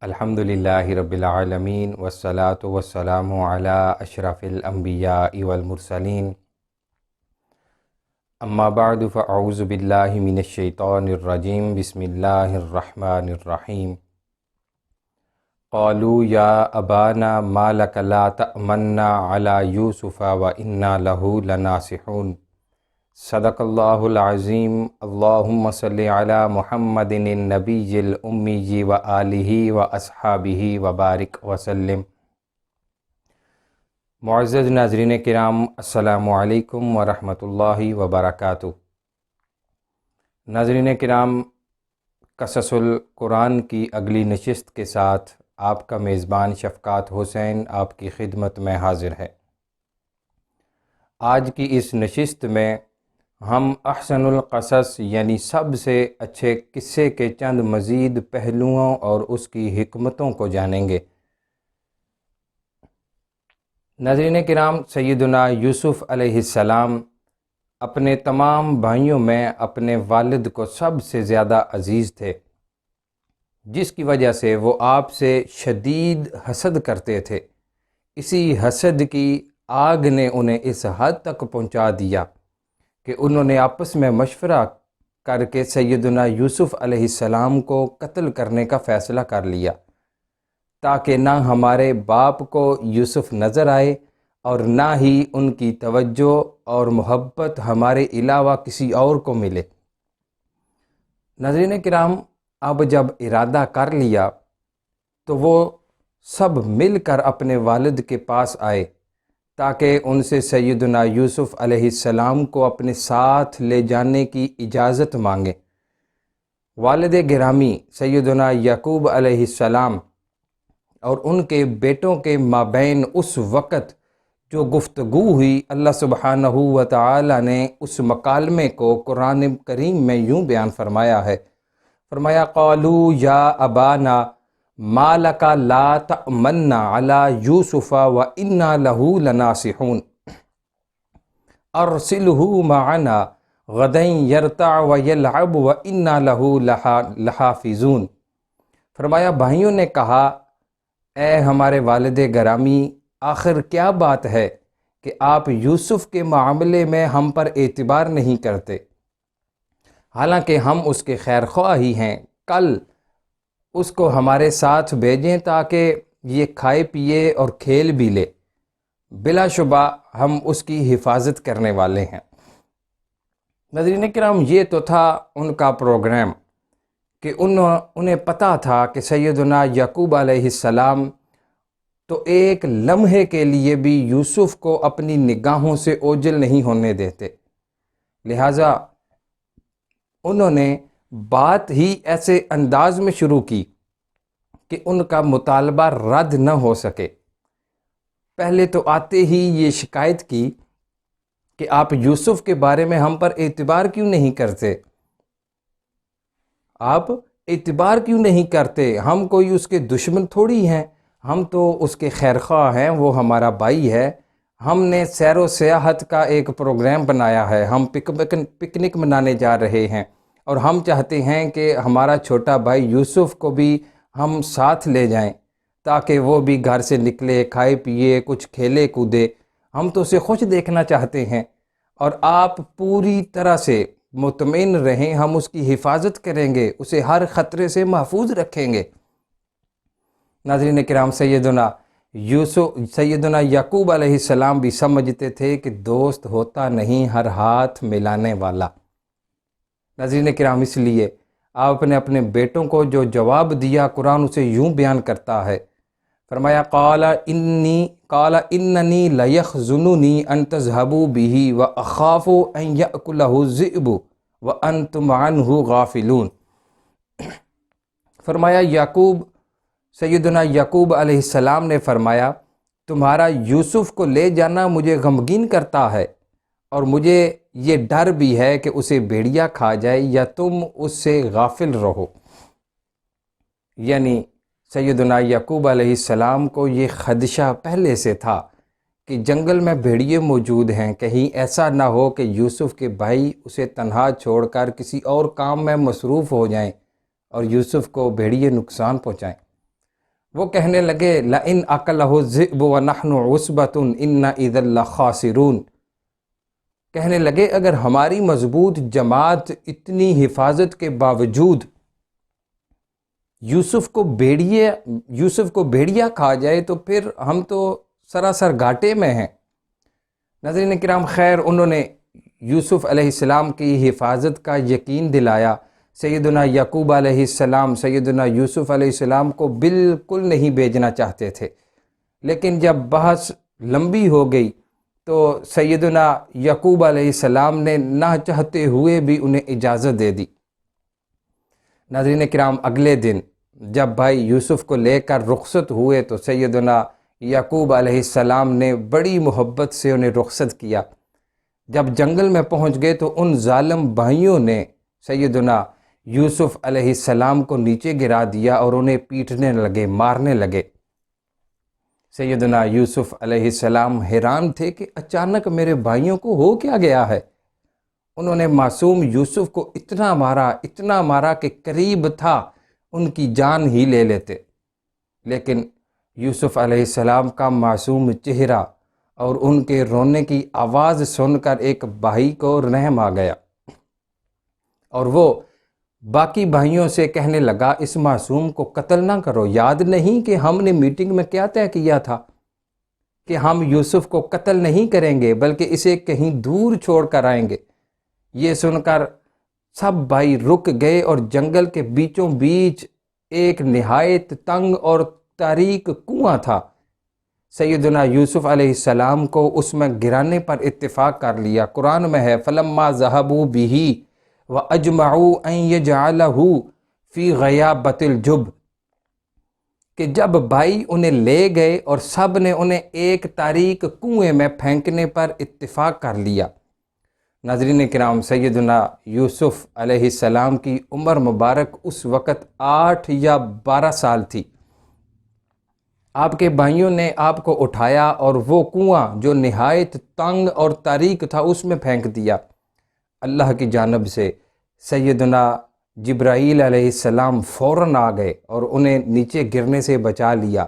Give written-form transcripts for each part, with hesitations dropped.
الحمد للہ رب العالمین والصلاة والسلام علی اشرف الانبیاء والمرسلین اما بعد فاعوذ باللہ من الشیطان الرجیم بسم اللہ الرحمن الرحیم قالوا یا ابانا ما لک لا تأمنا علی یوسف وإنا لہ لناصحون صدق اللہ العظیم اللہم صلی علی محمد النبی الامی وآلہ واصحابہ وبارک وسلم۔ معزز ناظرین کرام، السلام علیکم ورحمۃ اللہ وبرکاتہ۔ ناظرین کرام، قصص القرآن کی اگلی نشست کے ساتھ آپ کا میزبان شفقات حسین آپ کی خدمت میں حاضر ہے۔ آج کی اس نشست میں ہم احسن القصص یعنی سب سے اچھے قصے کے چند مزید پہلوؤں اور اس کی حکمتوں کو جانیں گے۔ ناظرین کرام، سیدنا یوسف علیہ السلام اپنے تمام بھائیوں میں اپنے والد کو سب سے زیادہ عزیز تھے، جس کی وجہ سے وہ آپ سے شدید حسد کرتے تھے۔ اسی حسد کی آگ نے انہیں اس حد تک پہنچا دیا کہ انہوں نے آپس میں مشورہ کر کے سیدنا یوسف علیہ السلام کو قتل کرنے کا فیصلہ کر لیا، تاکہ نہ ہمارے باپ کو یوسف نظر آئے اور نہ ہی ان کی توجہ اور محبت ہمارے علاوہ کسی اور کو ملے۔ ناظرین کرام، اب جب ارادہ کر لیا تو وہ سب مل کر اپنے والد کے پاس آئے تاکہ ان سے سیدنا یوسف علیہ السلام کو اپنے ساتھ لے جانے کی اجازت مانگے۔ والد گرامی سیدنا یعقوب علیہ السلام اور ان کے بیٹوں کے مابین اس وقت جو گفتگو ہوئی، اللہ سبحانہ و تعالی نے اس مکالمے کو قرآن کریم میں یوں بیان فرمایا ہے۔ فرمایا قالوا یا ابانا ما لک لا تأمنا علی یوسف وإنا لہ لناصحون ارسلہ معنا غدا یرتع ویلعب وإنا لہ لحافظون۔ فرمایا بھائیوں نے کہا، اے ہمارے والد گرامی، آخر کیا بات ہے کہ آپ یوسف کے معاملے میں ہم پر اعتبار نہیں کرتے، حالانکہ ہم اس کے خیر خواہ ہی ہیں۔ کل اس کو ہمارے ساتھ بھیجیں تاکہ یہ کھائے پیے اور کھیل بھی لے، بلا شبہ ہم اس کی حفاظت کرنے والے ہیں۔ ناظرین کرام، یہ تو تھا ان کا پروگرام کہ انہیں پتہ تھا کہ سیدنا یعقوب علیہ السلام تو ایک لمحے کے لیے بھی یوسف کو اپنی نگاہوں سے اوجھل نہیں ہونے دیتے، لہٰذا انہوں نے بات ہی ایسے انداز میں شروع کی کہ ان کا مطالبہ رد نہ ہو سکے۔ پہلے تو آتے ہی یہ شکایت کی کہ آپ یوسف کے بارے میں ہم پر اعتبار کیوں نہیں کرتے؟ آپ اعتبار کیوں نہیں کرتے؟ ہم کوئی اس کے دشمن تھوڑی ہیں، ہم تو اس کے خیر خواہ ہیں، وہ ہمارا بھائی ہے۔ ہم نے سیر و سیاحت کا ایک پروگرام بنایا ہے، ہم پکنک منانے جا رہے ہیں، اور ہم چاہتے ہیں کہ ہمارا چھوٹا بھائی یوسف کو بھی ہم ساتھ لے جائیں تاکہ وہ بھی گھر سے نکلے، کھائے پیے، کچھ کھیلے کودے۔ ہم تو اسے خوش دیکھنا چاہتے ہیں، اور آپ پوری طرح سے مطمئن رہیں، ہم اس کی حفاظت کریں گے، اسے ہر خطرے سے محفوظ رکھیں گے۔ ناظرین کرام، سیدنا یعقوب علیہ السلام بھی سمجھتے تھے کہ دوست ہوتا نہیں ہر ہاتھ ملانے والا۔ ناظرین کرام، اس لیے آپ نے اپنے بیٹوں کو جو جواب دیا، قرآن اسے یوں بیان کرتا ہے۔ فرمایا قال اننی لیحزننی ان تذهبوا به واخاف ان یاکلہ الذئب وانتم عنہ غافلون۔ فرمایا سیدنا یعقوب علیہ السلام نے فرمایا، تمہارا یوسف کو لے جانا مجھے غمگین کرتا ہے، اور مجھے یہ ڈر بھی ہے کہ اسے بھیڑیا کھا جائے یا تم اس سے غافل رہو۔ یعنی سیدنا یعقوب علیہ السلام کو یہ خدشہ پہلے سے تھا کہ جنگل میں بھیڑیے موجود ہیں، کہیں ایسا نہ ہو کہ یوسف کے بھائی اسے تنہا چھوڑ کر کسی اور کام میں مصروف ہو جائیں اور یوسف کو بھیڑیے نقصان پہنچائیں۔ وہ کہنے لگے لئن اکلہ الذئب ونحن عصبۃ انا اذا لخاسرون، کہنے لگے اگر ہماری مضبوط جماعت اتنی حفاظت کے باوجود یوسف کو بھیڑیا کھا جائے تو پھر ہم تو سراسر گھاٹے میں ہیں۔ ناظرین کرام، خیر انہوں نے یوسف علیہ السلام کی حفاظت کا یقین دلایا۔ سیدنا یعقوب علیہ السلام سیدنا یوسف علیہ السلام کو بالکل نہیں بھیجنا چاہتے تھے، لیکن جب بحث لمبی ہو گئی تو سیدنا یعقوب علیہ السلام نے نہ چاہتے ہوئے بھی انہیں اجازت دے دی۔ ناظرین کرام، اگلے دن جب بھائی یوسف کو لے کر رخصت ہوئے تو سیدنا یعقوب علیہ السلام نے بڑی محبت سے انہیں رخصت کیا۔ جب جنگل میں پہنچ گئے تو ان ظالم بھائیوں نے سیدنا یوسف علیہ السلام کو نیچے گرا دیا اور انہیں پیٹنے لگے، مارنے لگے۔ سیدنا یوسف علیہ السلام حیران تھے کہ اچانک میرے بھائیوں کو ہو کیا گیا ہے۔ انہوں نے معصوم یوسف کو اتنا مارا کہ قریب تھا ان کی جان ہی لے لیتے، لیکن یوسف علیہ السلام کا معصوم چہرہ اور ان کے رونے کی آواز سن کر ایک بھائی کو رحم آ گیا، اور وہ باقی بھائیوں سے کہنے لگا اس معصوم کو قتل نہ کرو، یاد نہیں کہ ہم نے میٹنگ میں کیا طے کیا تھا کہ ہم یوسف کو قتل نہیں کریں گے بلکہ اسے کہیں دور چھوڑ کر آئیں گے۔ یہ سن کر سب بھائی رک گئے اور جنگل کے بیچوں بیچ ایک نہایت تنگ اور تاریک کنواں تھا۔ سیدنا یوسف علیہ السلام کو اس میں گرانے پر اتفاق کر لیا۔ قرآن میں ہے فلما ذهبوا به واجمعوا ان يجعله في غيابة الجب، کہ جب بھائی انہیں لے گئے اور سب نے انہیں ایک تاریک کنویں میں پھینکنے پر اتفاق کر لیا۔ ناظرین کرام، سیدنا یوسف علیہ السلام کی عمر مبارک اس وقت 8 یا 12 سال تھی۔ آپ کے بھائیوں نے آپ کو اٹھایا اور وہ کنواں جو نہایت تنگ اور تاریک تھا اس میں پھینک دیا۔ اللہ کی جانب سے سیدنا جبرائیل علیہ السلام فوراً آ گئے اور انہیں نیچے گرنے سے بچا لیا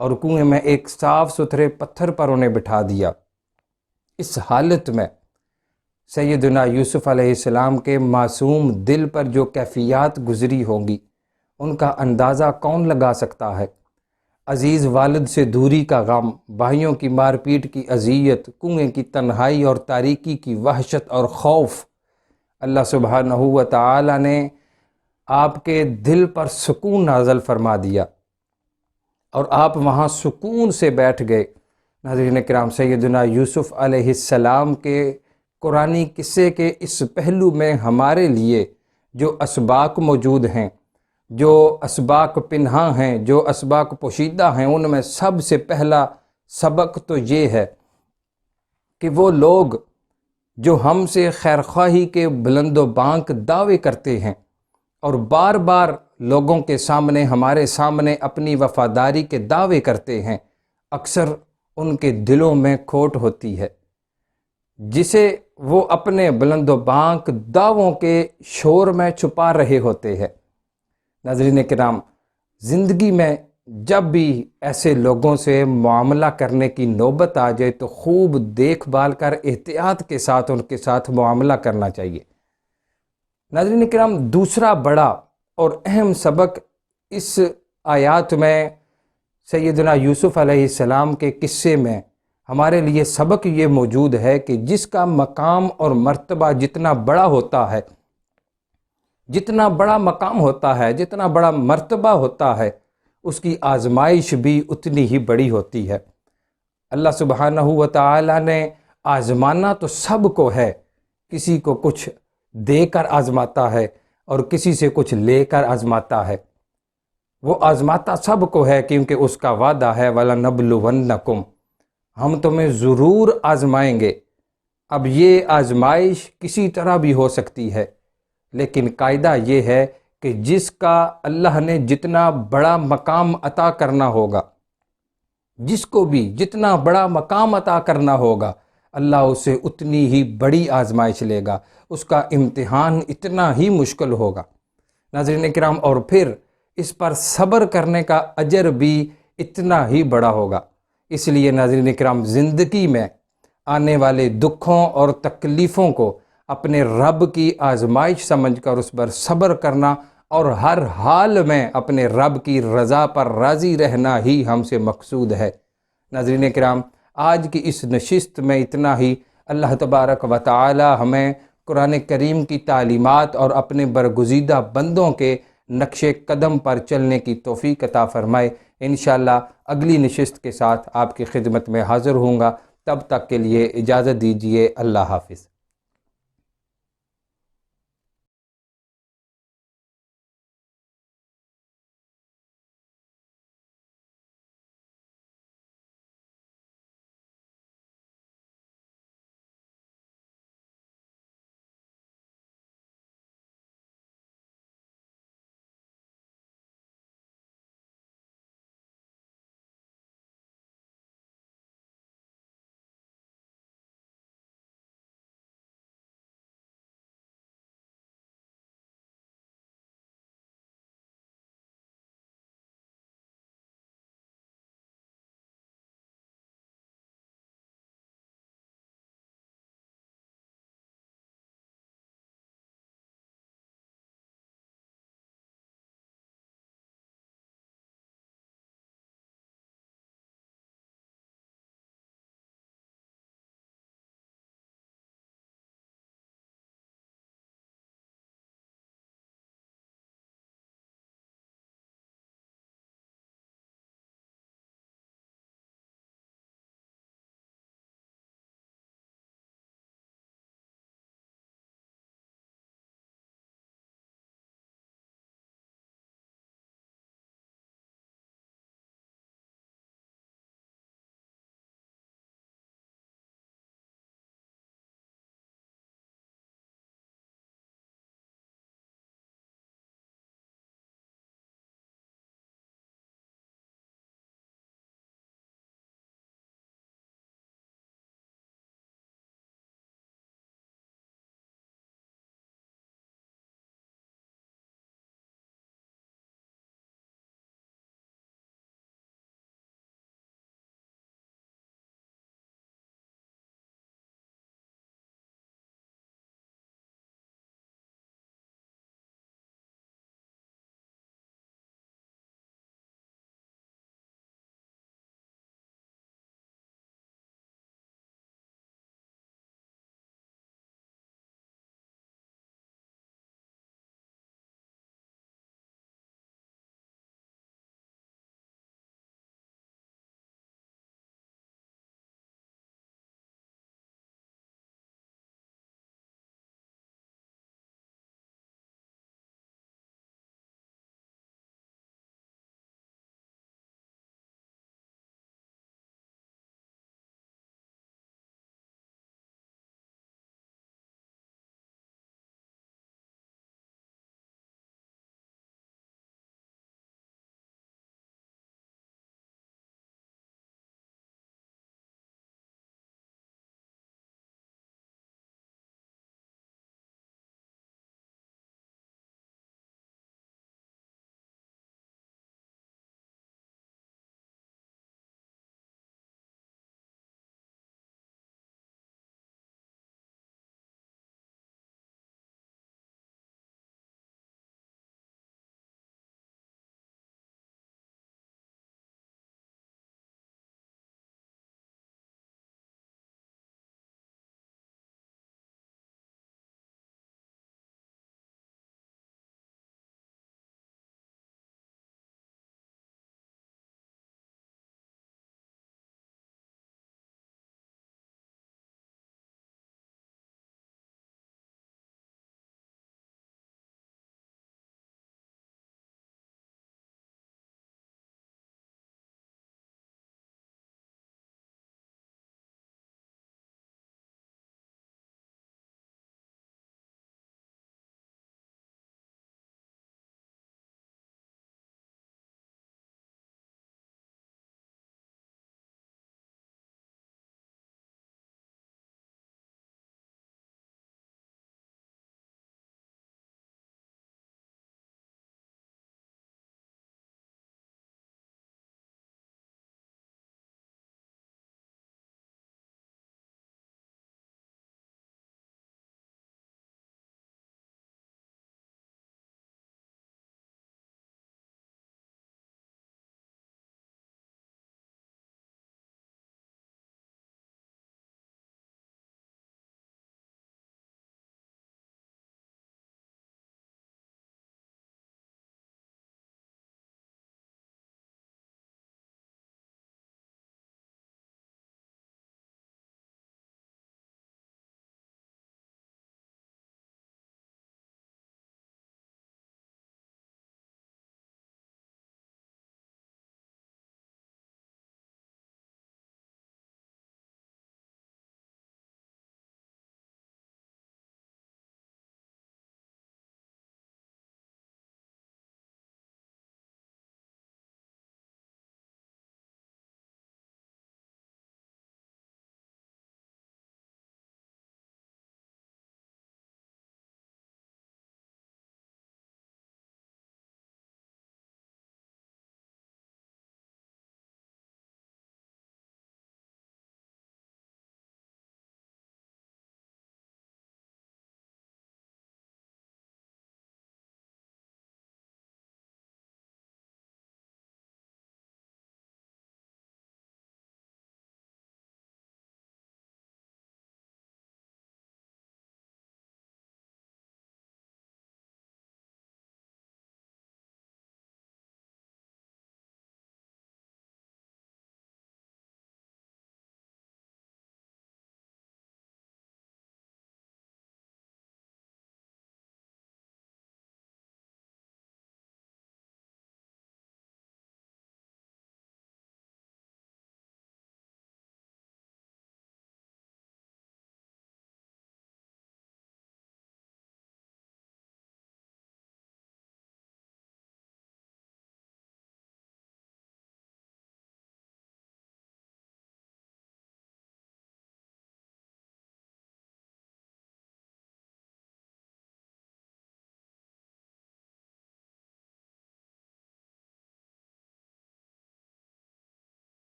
اور کنویں میں ایک صاف ستھرے پتھر پر انہیں بٹھا دیا۔ اس حالت میں سیدنا یوسف علیہ السلام کے معصوم دل پر جو کیفیات گزری ہوں گی ان کا اندازہ کون لگا سکتا ہے۔ عزیز والد سے دوری کا غم، بھائیوں کی مار پیٹ کی اذیت، کنویں کی تنہائی اور تاریکی کی وحشت اور خوف، اللہ سبحانہ و تعالی نے آپ کے دل پر سکون نازل فرما دیا اور آپ وہاں سکون سے بیٹھ گئے۔ ناظرین کرام، سیدنا یوسف علیہ السلام کے قرآنی قصے کے اس پہلو میں ہمارے لیے جو اسباق موجود ہیں، جو اسباق پنہاں ہیں، جو اسباق پوشیدہ ہیں، ان میں سب سے پہلا سبق تو یہ ہے کہ وہ لوگ جو ہم سے خیرخواہی کے بلند و بانک دعوے کرتے ہیں اور بار بار لوگوں کے سامنے، ہمارے سامنے اپنی وفاداری کے دعوے کرتے ہیں، اکثر ان کے دلوں میں کھوٹ ہوتی ہے، جسے وہ اپنے بلند و بانک دعووں کے شور میں چھپا رہے ہوتے ہیں۔ ناظرین کرام، زندگی میں جب بھی ایسے لوگوں سے معاملہ کرنے کی نوبت آ جائے تو خوب دیکھ بھال کر احتیاط کے ساتھ ان کے ساتھ معاملہ کرنا چاہیے۔ ناظرین کرام، دوسرا بڑا اور اہم سبق اس آیات میں سیدنا یوسف علیہ السلام کے قصے میں ہمارے لیے سبق یہ موجود ہے کہ جس کا مقام اور مرتبہ جتنا بڑا ہوتا ہے، جتنا بڑا مقام ہوتا ہے، جتنا بڑا مرتبہ ہوتا ہے، اس کی آزمائش بھی اتنی ہی بڑی ہوتی ہے۔ اللہ سبحانہ و تعالی نے آزمانا تو سب کو ہے، کسی کو کچھ دے کر آزماتا ہے اور کسی سے کچھ لے کر آزماتا ہے۔ وہ آزماتا سب کو ہے کیونکہ اس کا وعدہ ہے وَلَنَبْلُوَنَّكُمْ، ہم تمہیں ضرور آزمائیں گے۔ اب یہ آزمائش کسی طرح بھی ہو سکتی ہے، لیکن قاعدہ یہ ہے کہ جس کا اللہ نے جتنا بڑا مقام عطا کرنا ہوگا، جس کو بھی جتنا بڑا مقام عطا کرنا ہوگا، اللہ اسے اتنی ہی بڑی آزمائش لے گا، اس کا امتحان اتنا ہی مشکل ہوگا۔ ناظرین کرام، اور پھر اس پر صبر کرنے کا اجر بھی اتنا ہی بڑا ہوگا۔ اس لیے ناظرین کرام، زندگی میں آنے والے دکھوں اور تکلیفوں کو اپنے رب کی آزمائش سمجھ کر اس پر صبر کرنا اور ہر حال میں اپنے رب کی رضا پر راضی رہنا ہی ہم سے مقصود ہے۔ ناظرین کرام، آج کی اس نشست میں اتنا ہی۔ اللہ تبارک و تعالی ہمیں قرآن کریم کی تعلیمات اور اپنے برگزیدہ بندوں کے نقش قدم پر چلنے کی توفیق عطا فرمائے۔ انشاءاللہ اگلی نشست کے ساتھ آپ کی خدمت میں حاضر ہوں گا۔ تب تک کے لیے اجازت دیجیے۔ اللہ حافظ۔